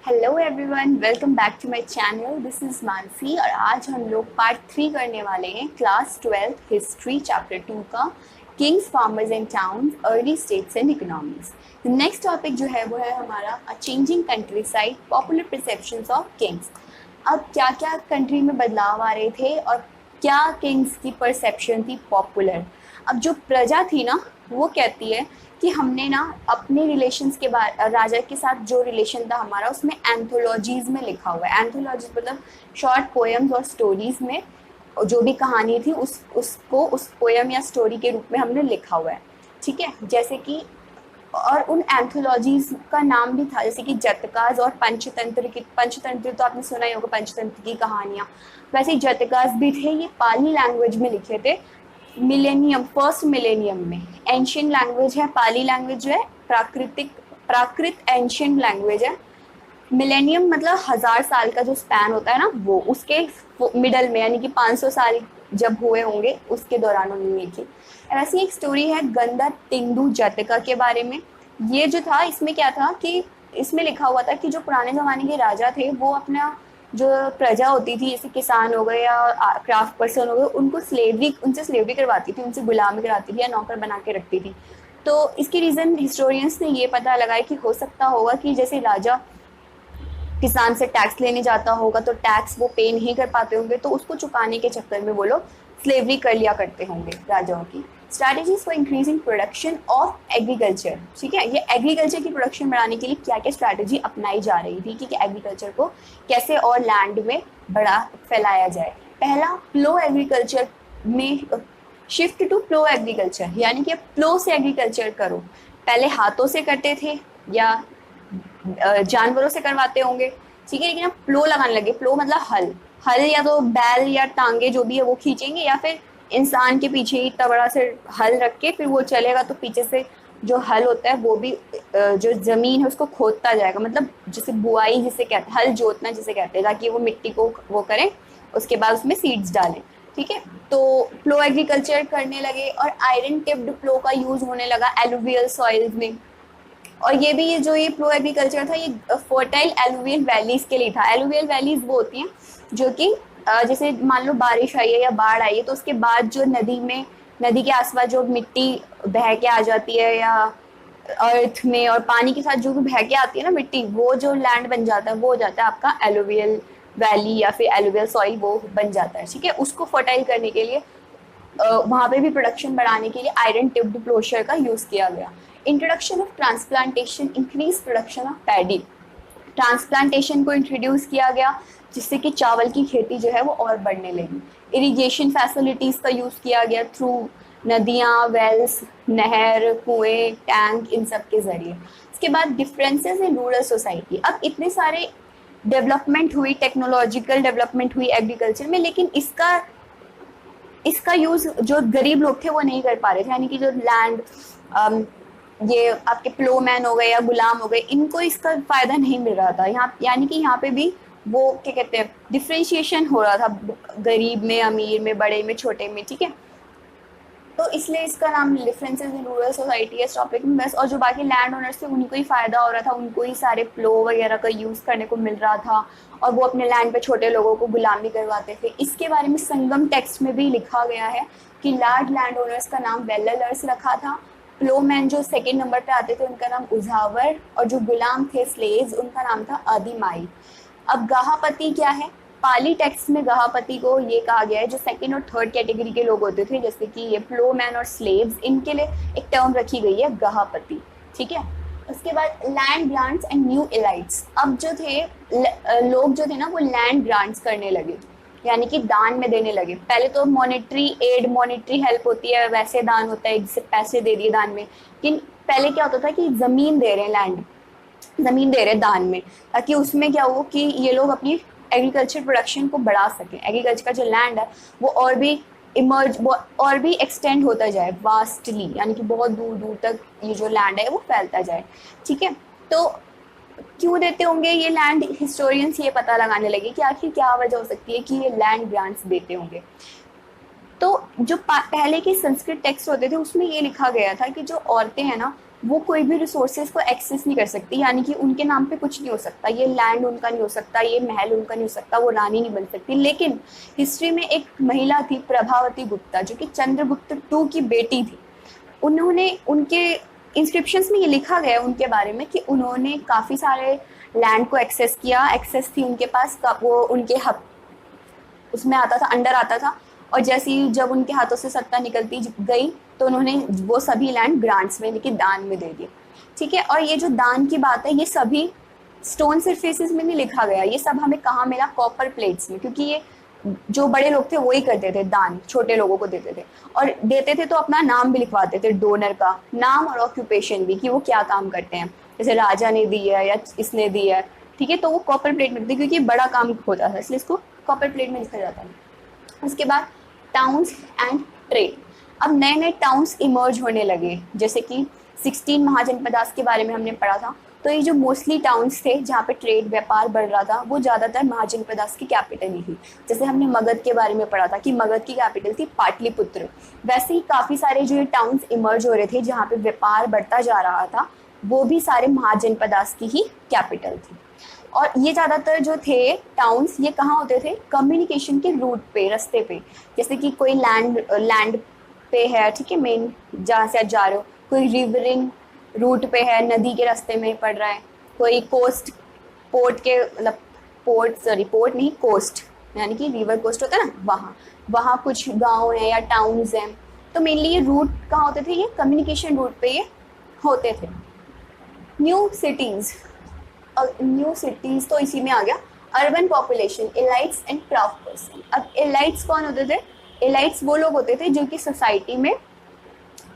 Hello everyone, welcome back to my channel. This is Mansi और आज हम लोग पार्ट 3 करने वाले हैं क्लास 12 हिस्ट्री चैप्टर 2 का Kings, farmers and towns, early states and economies. Next topic जो है वो है हमारा अ changing country side, popular perceptions of Kings. अब क्या क्या कंट्री में बदलाव आ रहे थे और क्या किंग्स की परसेप्शन थी पॉपुलर। अब जो प्रजा थी ना, वो कहती है कि हमने ना अपने रिलेशंस के बारे, राजा के साथ जो रिलेशन था हमारा, उसमें एंथोलॉजीज में लिखा हुआ है। एंथोलॉजीज मतलब शॉर्ट पोएम्स और स्टोरीज में जो भी कहानी थी उसको उस पोएम या स्टोरी के रूप में हमने लिखा हुआ है। ठीक है, जैसे कि और उन एंथोलॉजीज का नाम भी था जैसे कि जतकाज और पंचतंत्र की। पंचतंत्र तो आपने सुना ही होगा, पंचतंत्र की कहानियाँ। वैसे ही जतकाज भी थे, ये पाली लैंग्वेज में लिखे थे फर्स्ट मिलेनियम में। एंशियंट लैंग्वेज है पाली लैंग्वेज, जो है प्राकृत एंशियंट लैंग्वेज है। मिलेनियम मतलब 1000 साल का जो स्पैन होता है ना, वो उसके मिडल में, यानी कि 500 साल जब हुए होंगे उसके दौरान उन्होंने लिखी। ऐसी एक स्टोरी है गंदा तिंदु जटका के बारे में। ये जो था, इसमें क्या था कि इसमें लिखा हुआ था कि जो पुराने ज़माने के राजा थे वो अपना जो प्रजा होती थी, जैसे किसान हो गए या क्राफ्ट पर्सन हो गए, उनसे स्लेवरी करवाती थी, उनसे गुलामी कराती थी या नौकर बना के रखती थी। तो इसकी रीज़न हिस्टोरियंस ने ये पता लगाया कि हो सकता होगा कि जैसे राजा किसान से टैक्स लेने जाता होगा तो टैक्स वो पे नहीं कर पाते होंगे, तो उसको चुकाने के चक्कर में वो लोग स्लेवरी कर लिया करते होंगे राजाओं की। Strategies for increasing production of agriculture. ठीक है, ये एग्रीकल्चर की प्रोडक्शन बढ़ाने के लिए क्या क्या स्ट्रैटेजी अपनाई जा रही थी कि एग्रीकल्चर को कैसे और लैंड में बड़ा फैलाया जाए। पहला, प्लो एग्रीकल्चर में शिफ्ट टू प्लो एग्रीकल्चर, यानी कि प्लो से एग्रीकल्चर करो। पहले हाथों से करते थे या जानवरों से करवाते होंगे, ठीक है, लेकिन अब प्लो लगाने लगे। प्लो मतलब हल। हल या तो बैल या टांगे जो भी है वो खींचेंगे, या फिर इंसान के पीछे ही इतना बड़ा से हल रख के फिर वो चलेगा, तो पीछे से जो हल होता है वो भी जो जमीन है उसको खोदता जाएगा। मतलब जैसे बुआई जिसे कहते हैं, हल जोतना जिसे कहते हैं, ताकि वो मिट्टी को वो करें, उसके बाद उसमें सीड्स डालें। ठीक है, तो प्लो एग्रीकल्चर करने लगे और आयरन टिप्ड प्लो का यूज होने लगा एलुवियल सॉइल्स में। और ये भी जो ये प्लो एग्रीकल्चर था, ये फर्टाइल एलुवियल वैलीज के लिए था। एलुवियल वैलीज वो होती हैं जो कि जैसे मान लो बारिश आई है या बाढ़ आई है, तो उसके बाद जो नदी के आसपास जो मिट्टी बह के आ जाती है या अर्थ में, और पानी के साथ जो भी बह के आती है ना मिट्टी, वो जो लैंड बन जाता है वो हो जाता है आपका एलुवियल वैली या फिर एलुवियल सॉइल, वो बन जाता है। ठीक है, उसको फर्टाइल करने के लिए वहाँ पे भी प्रोडक्शन बढ़ाने के लिए आयरन टिप्ड प्लोशर का यूज़ किया गया। Introduction of transplantation increase production of paddy. Transplantation को इंट्रोड्यूस किया गया जिससे कि चावल की खेती जो है वो और बढ़ने लगी। इरिगेशन फैसिलिटीज़ का यूज़ किया गया थ्रू नदियाँ, वेल्स, नहर, कुएँ, टैंक, इन सब के ज़रिए। इसके बाद डिफरेंसेस इन रूरल सोसाइटी। अब इतने सारे डेवलपमेंट हुई, टेक्नोलॉजिकल डेवलपमेंट हुई एग्रीकल्चर में, लेकिन इसका यूज़ जो गरीब लोग थे वो नहीं कर पा रहे थे। यानी कि जो लैंड, ये आपके प्लो मैन हो गए या गुलाम हो गए, इनको इसका फ़ायदा नहीं मिल रहा था यहाँ। यानी कि यहाँ पे भी वो क्या कहते हैं, डिफ्रेंशिएशन हो रहा था गरीब में, अमीर में, बड़े में, छोटे में। ठीक है, तो इसलिए इसका नाम डिफरेंसेस इन रूरल सोसाइटी है इस टॉपिक में बस। और जो बाकी लैंड ओनर्स थे उनको ही फ़ायदा हो रहा था, उनको ही सारे प्लो वगैरह का यूज़ करने को मिल रहा था, और वो अपने लैंड पे छोटे लोगों को गुलामी करवाते थे। इसके बारे में संगम टेक्स्ट में भी लिखा गया है कि लार्ज लैंड ओनर्स का नाम वेल्लर्स रखा था। प्लो मैन जो सेकेंड नंबर पे आते थे उनका नाम उजावर, और जो गुलाम थे स्लेव्स, उनका नाम था आदिमाई। अब गाहापति क्या है? पाली टेक्स्ट में गाहापति को ये कहा गया है जो सेकंड और थर्ड कैटेगरी के लोग होते थे, जैसे कि ये प्लो मैन और स्लेव्स, इनके लिए एक टर्म रखी गई है गाहापति। ठीक है, उसके बाद लैंड ग्रांट्स एंड न्यू एलाइट्स। अब जो थे लोग जो थे ना, वो लैंड ग्रांट्स करने लगे, यानी कि दान में देने लगे। पहले तो मॉनेटरी एड, मॉनेटरी हेल्प होती है, वैसे दान होता है जिससे पैसे दे दिए दान में। लेकिन पहले क्या होता था कि ज़मीन दे रहे हैं, लैंड ज़मीन दे रहे हैं दान में, ताकि उसमें क्या हो कि ये लोग अपनी एग्रीकल्चर प्रोडक्शन को बढ़ा सकें। एग्रीकल्चर का जो लैंड है वो और भी एक्सटेंड होता जाए वास्टली, यानी कि बहुत दूर दूर तक ये जो लैंड है वो फैलता जाए। ठीक है, तो क्यों देते होंगे ये लैंड? हिस्टोरियंस ये पता लगाने लगे कि आखिर क्या वजह हो सकती है कि ये लैंड ग्रांट्स देते होंगे। तो जो पहले के संस्कृत टेक्स्ट होते थे उसमें ये लिखा गया था कि जो औरतें हैं ना, वो कोई भी रिसोर्सेज को एक्सेस नहीं कर सकती, यानी कि उनके नाम पे कुछ नहीं हो सकता, ये लैंड उनका नहीं हो सकता, ये महल उनका नहीं हो सकता, वो रानी नहीं बन सकती। लेकिन हिस्ट्री में एक महिला थी प्रभावती गुप्ता, जो कि चंद्रगुप्त टू की बेटी थी। उन्होंने, उनके इंस्क्रिप्शंस में ये लिखा गया है उनके बारे में कि उन्होंने काफ़ी सारे लैंड को एक्सेस किया, एक्सेस थी उनके पास, वो उनके हक उसमें आता था, अंडर आता था। और जैसे ही जब उनके हाथों से सत्ता निकलती गई तो उन्होंने वो सभी लैंड ग्रांट्स में, लेकिन दान में दे दिए। ठीक है, और ये जो दान की बात है, ये सभी स्टोन सरफेसेस में नहीं लिखा गया, ये सब हमें कहाँ मिला, कॉपर प्लेट्स में, क्योंकि ये जो बड़े लोग थे वही करते थे, दान छोटे लोगों को देते थे। और देते थे तो अपना नाम भी लिखवाते थे, डोनर का नाम और ऑक्यूपेशन भी, कि वो क्या काम करते हैं, जैसे राजा ने दी है या इसने दी है। ठीक है, तो वो कॉपर प्लेट में लिखते, क्योंकि बड़ा काम होता था, इसलिए इसको कॉपर प्लेट में लिखा जाता है। उसके बाद टाउन्स एंड ट्रेड। अब नए नए टाउन्स इमर्ज होने लगे, जैसे कि 16 महाजनपदास के बारे में हमने पढ़ा था। तो ये जो मोस्टली टाउन्स थे जहाँ पे ट्रेड व्यापार बढ़ रहा था, वो ज़्यादातर महाजनपदास की कैपिटल ही थी। जैसे हमने मगध के बारे में पढ़ा था कि मगध की कैपिटल थी पाटलिपुत्र, वैसे ही काफ़ी सारे जो ये टाउन्स इमर्ज हो रहे थे जहाँ पे व्यापार बढ़ता जा रहा था, वो भी सारे महाजनपदास की ही कैपिटल थी। और ये ज़्यादातर जो थे टाउन्स, ये कहाँ होते थे, कम्युनिकेशन के रूट पे, रास्ते पे। जैसे कि कोई लैंड पे है, ठीक है, मेन जहाँ से आप जा रहे हो, कोई रिवरिंग रूट पे है, नदी के रास्ते में पड़ रहा है, कोई कोस्ट, पोर्ट के, मतलब पोर्ट नहीं, कोस्ट, यानी कि रिवर कोस्ट होता है ना, वहाँ कुछ गाँव हैं या टाउन्स हैं। तो मेनली ये रूट कहाँ होते थे, ये कम्युनिकेशन रूट पे ये होते थे। न्यू सिटीज़ तो इसी में आ गया। Urban population, elites and craft person. अब एलाइट्स कौन होते थे, एलाइट्स वो लोग होते थे जो कि सोसाइटी में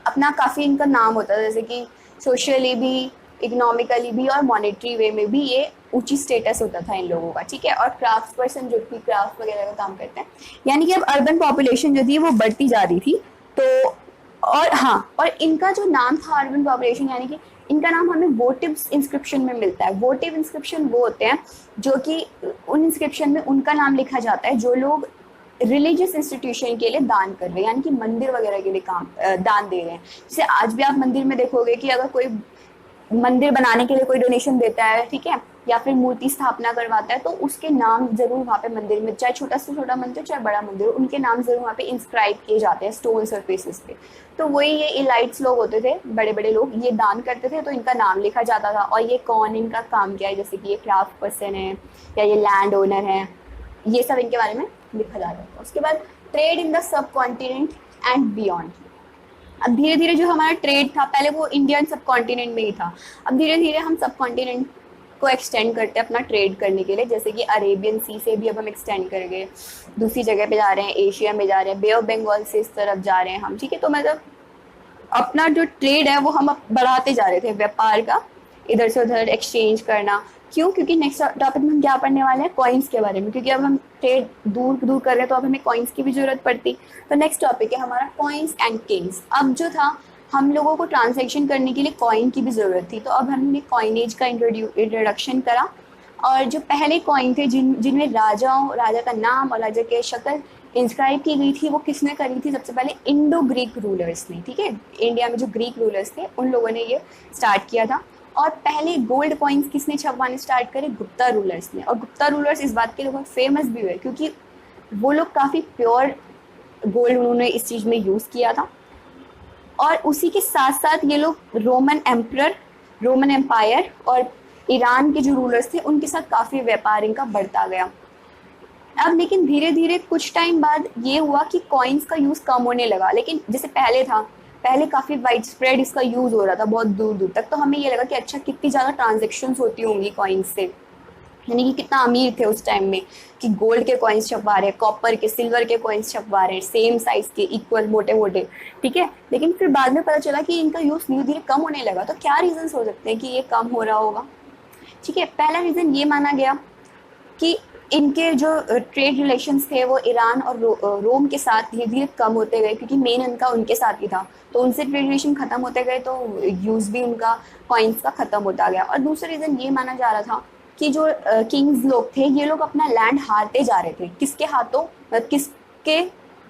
अपना काफ़ी, इनका नाम होता था, जैसे कि सोशली भी, इकोनॉमिकली भी और मॉनेटरी वे में भी ये ऊंची स्टेटस होता था इन लोगों का। ठीक है, और क्राफ्ट पर्सन जो कि क्राफ्ट वगैरह का काम करते हैं। यानी कि अब अर्बन पॉपुलेशन जो थी वो बढ़ती जा रही थी। तो और हाँ, और इनका जो नाम था अर्बन पॉपुलेशन, यानी कि इनका नाम हमें वोटिव इंस्क्रिप्शन में मिलता है। वोटिव इंस्क्रिप्शन वो होते हैं जो कि उन इंस्क्रिप्शन में उनका नाम लिखा जाता है जो लोग रिलीजियस इंस्टीट्यूशन के लिए दान कर रहे हैं, यानी कि मंदिर वगैरह के लिए दान दे रहे हैं। जैसे आज भी आप मंदिर में देखोगे कि अगर कोई मंदिर बनाने के लिए कोई डोनेशन देता है, ठीक है, या फिर मूर्ति स्थापना करवाता है, तो उसके नाम जरूर वहाँ पे मंदिर में, चाहे छोटा से छोटा मंदिर चाहे बड़ा मंदिर, उनके नाम जरूर वहाँ पे इंस्क्राइब किए जाते हैं स्टोन सरफेसेस पे। तो वही ये इलाइट्स लोग होते थे, बड़े बड़े लोग, ये दान करते थे तो इनका नाम लिखा जाता था। और ये कौन, इनका काम क्या है, जैसे कि ये क्राफ्ट पर्सन है या ये लैंड ओनर है, ये सब इनके बारे में लिखा जाता था। उसके बाद trade in the sub continent and beyond. अब धीरे धीरे जो हमारा ट्रेड था, पहले वो इंडियन सब कॉन्टिनेंट में ही था, अब धीरे धीरे हम सब कॉन्टिनेंट को एक्सटेंड करते हैं अपना ट्रेड करने के लिए। जैसे कि अरेबियन सी से भी अब हम एक्सटेंड कर गए, दूसरी जगह पे जा रहे हैं, एशिया में जा रहे हैं, बे ऑफ बंगाल से इस तरफ जा रहे हैं हम। ठीक है, तो मतलब अपना जो ट्रेड है वो हम बढ़ाते जा रहे थे, व्यापार का इधर से उधर एक्सचेंज करना। क्यों, क्योंकि नेक्स्ट टॉपिक में हम क्या पढ़ने वाले हैं, कॉइन्स के बारे में, क्योंकि अब हम ट्रेड दूर दूर कर रहे हैं तो अब हमें कॉइन्स की भी जरूरत पड़ती। तो नेक्स्ट टॉपिक है हमारा कॉइन्स एंड किंग्स। अब जो था, हम लोगों को ट्रांजैक्शन करने के लिए कॉइन की भी ज़रूरत थी, तो अब हमने कॉइनेज का इंट्रोडक्शन करा। और जो पहले कॉइन थे जिनमें राजा का नाम और राजा के शक्ल इंस्क्राइब की गई थी, वो किसने करी थी, सबसे पहले इंडो ग्रीक रूलर्स ने। ठीक है, इंडिया में जो ग्रीक रूलर्स थे उन लोगों ने ये स्टार्ट किया था। और पहले गोल्ड कॉइन्स किसने छपवाने स्टार्ट करे, गुप्ता रूलर्स ने। और गुप्ता रूलर्स इस बात के लिए बहुत फेमस भी हुए क्योंकि वो लोग काफ़ी प्योर गोल्ड उन्होंने इस चीज़ में यूज़ किया था। और उसी के साथ साथ ये लोग रोमन एम्पायर और ईरान के जो रूलर्स थे उनके साथ काफ़ी व्यापार इनका बढ़ता गया। अब लेकिन धीरे धीरे कुछ टाइम बाद ये हुआ कि कॉइन्स का यूज़ कम होने लगा, लेकिन जैसे पहले काफ़ी वाइड स्प्रेड इसका यूज़ हो रहा था बहुत दूर दूर तक। तो हमें ये लगा कि अच्छा, कितनी ज़्यादा ट्रांजेक्शन्स होती होंगी कॉइन्स से, यानी कि कितना अमीर थे उस टाइम में कि गोल्ड के कॉइन्स छपवा रहे हैं, कॉपर के, सिल्वर के कॉइन्स छपवा रहे हैं, सेम साइज़ के, इक्वल, मोटे मोटे। ठीक है, लेकिन फिर बाद में पता चला कि इनका यूज़ धीरे धीरे कम होने लगा। तो क्या रीजंस हो सकते हैं कि ये कम हो रहा होगा। ठीक है, पहला रीज़न ये माना गया कि इनके जो ट्रेड रिलेशंस थे वो ईरान और रोम के साथ धीरे धीरे कम होते गए, क्योंकि मेन इनका उनके साथ ही था। तो उनसे ट्रेड रिलेशन ख़त्म होते गए तो यूज़ भी उनका कॉइन्स का ख़त्म होता गया। और दूसरा रीज़न ये माना जा रहा था कि जो किंग्स लोग थे, ये लोग अपना लैंड हारते जा रहे थे। किसके हाथों,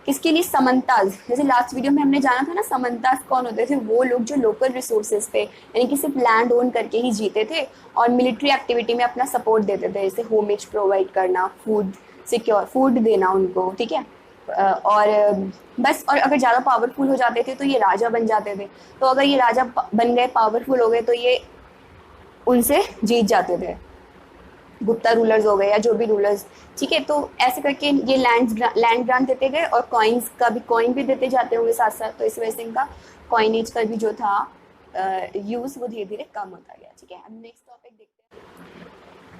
इसके लिए समंताज, जैसे लास्ट वीडियो में हमने जाना था ना, समंताज कौन होते थे, वो लोग जो लोकल रिसोर्सेज पे यानी कि सिर्फ लैंड ओन करके ही जीते थे और मिलिट्री एक्टिविटी में अपना सपोर्ट देते थे, जैसे होमेज प्रोवाइड करना, फूड सिक्योर फूड देना उनको, ठीक है। और बस, और अगर ज़्यादा पावरफुल हो जाते थे तो ये राजा बन जाते थे, तो अगर ये राजा बन गए, पावरफुल हो गए, तो ये उनसे जीत जाते थे, गुप्ता रूलर्स हो गए या जो भी रूलर्स, ठीक है। तो ऐसे करके ये लैंड ग्रांट देते गए और कॉइन्स का भी, कॉइन भी देते जाते होंगे साथ साथ, तो इस वजह से इनका कॉइनेज का भी जो था यूज़ वो धीरे धीरे कम होता गया, ठीक है। अब नेक्स्ट टॉपिक देखते हैं।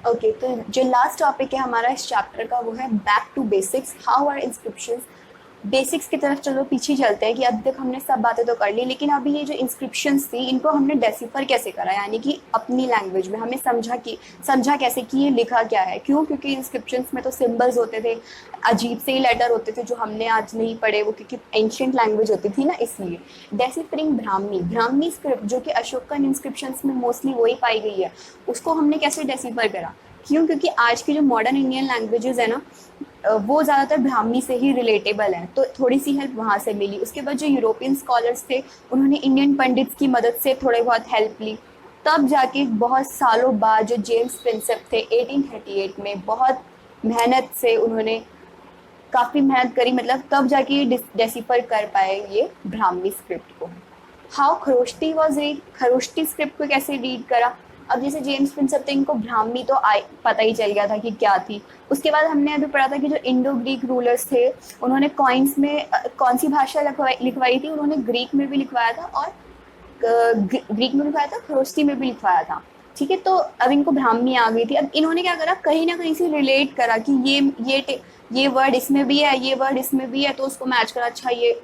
ओके, तो जो लास्ट टॉपिक है हमारा इस चैप्टर का वो है back to basics, how are inscriptions. Basics की तरफ चलो पीछे चलते हैं कि अब तक हमने सब बातें तो कर ली, लेकिन अभी ये जो इंस्क्रिप्शंस थी इनको हमने डेसिफर कैसे करा, यानी कि अपनी लैंग्वेज में हमने समझा कैसे कि ये लिखा क्या है। क्यों? क्योंकि इंस्क्रिप्शंस में तो सिंबल्स होते थे, अजीब से ही लेटर होते थे जो हमने आज नहीं पढ़े, वो क्योंकि एंशियंट लैंग्वेज होती थी ना, इसलिए। डेसिफरिंग ब्राह्मी स्क्रिप्ट जो कि अशोकन इंस्क्रिप्शंस में मोस्टली वही पाई गई है, उसको हमने कैसे डेसिफर करा। क्यों? क्योंकि आज की जो मॉडर्न इंडियन लैंग्वेजेस है ना, वो ज़्यादातर ब्राह्मी से ही रिलेटेबल है, तो थोड़ी सी हेल्प वहाँ से मिली। उसके बाद जो यूरोपियन स्कॉलर्स थे उन्होंने इंडियन पंडित्स की मदद से थोड़े बहुत हेल्प ली, तब जाके बहुत सालों बाद जो जेम्स प्रिंसेप थे 1838 में, बहुत मेहनत से उन्होंने काफ़ी मेहनत करी, मतलब तब जाके ये डेसिफर कर पाए ये ब्राह्मी स्क्रिप्ट को। How Kharosthi was read, Kharosthi script को कैसे रीड करा। अब जैसे जेम्स प्रिंसेप थे, इनको ब्राह्मी तो पता ही चल गया था कि क्या थी। उसके बाद हमने अभी पढ़ा था कि जो इंडो ग्रीक रूलर्स थे उन्होंने कॉइन्स में कौन सी भाषा लिखवाई थी, उन्होंने ग्रीक में भी लिखवाया था और ग्रीक में लिखवाया था, खरोष्टी में भी लिखवाया था, ठीक है। तो अब इनको ब्राह्मी आ गई थी। अब इन्होंने क्या करा, कहीं ना कहीं से रिलेट करा कि ये वर्ड इसमें भी है, ये वर्ड इसमें भी है, तो उसको मैच करा। अच्छा, ये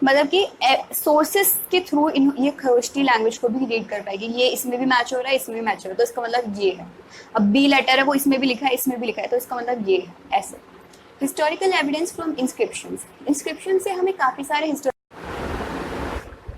मतलब कि सोर्सेस के थ्रू ये खरोष्टी लैंग्वेज को भी रीड कर पाएगी, ये इसमें भी मैच हो रहा है, इसमें भी मैच हो रहा है, तो इसका मतलब ये है। अब बी लेटर है, वो इसमें भी लिखा है, इसमें भी लिखा है, तो इसका मतलब ये है, ऐसे। हिस्टोरिकल एविडेंस फ्रॉम इंस्क्रिप्शन से हमें काफ़ी सारे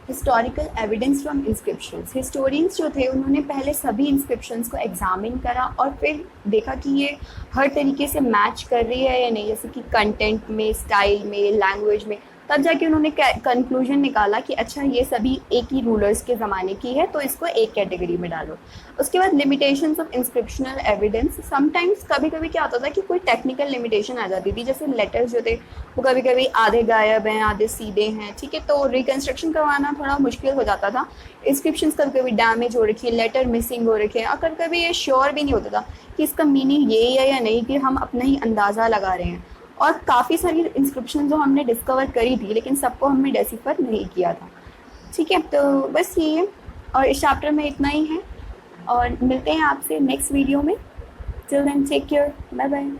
historical evidence from inscriptions. Historians जो थे उन्होंने पहले सभी इंस्क्रिप्शंस को एग्जामिन करा और फिर देखा कि ये हर तरीके से मैच कर रही है या नहीं, जैसे कि कंटेंट में, स्टाइल में, लैंग्वेज में। तब जाके उन्होंने कंक्लूजन निकाला कि अच्छा ये सभी एक ही रूलर्स के ज़माने की है, तो इसको एक कैटेगरी में डालो। उसके बाद limitations of inscriptional evidence. Sometimes कभी कभी क्या होता था कि कोई टेक्निकल लिमिटेशन आ जाती थी, जैसे लेटर्स जो थे वो कभी कभी आधे गायब हैं, आधे सीधे हैं, ठीक है, तो रिकन्स्ट्रक्शन करवाना थोड़ा मुश्किल हो जाता था। इंस्क्रिप्शंस कभी कभी डैमेज हो रखी है, लेटर मिसिंग हो रखे हैं, और कभी कभी ये श्योर भी नहीं होता था कि इसका मीनिंग ये है या नहीं, कि हम अपना ही अंदाज़ा लगा रहे हैं। और काफ़ी सारी इंस्क्रिप्शन जो हमने डिस्कवर करी थी, लेकिन सबको हमने डेसिफर नहीं किया था, ठीक है। तो बस ये है, और इस चैप्टर में इतना ही है, और मिलते हैं आपसे नेक्स्ट वीडियो में। Till then take care, bye bye.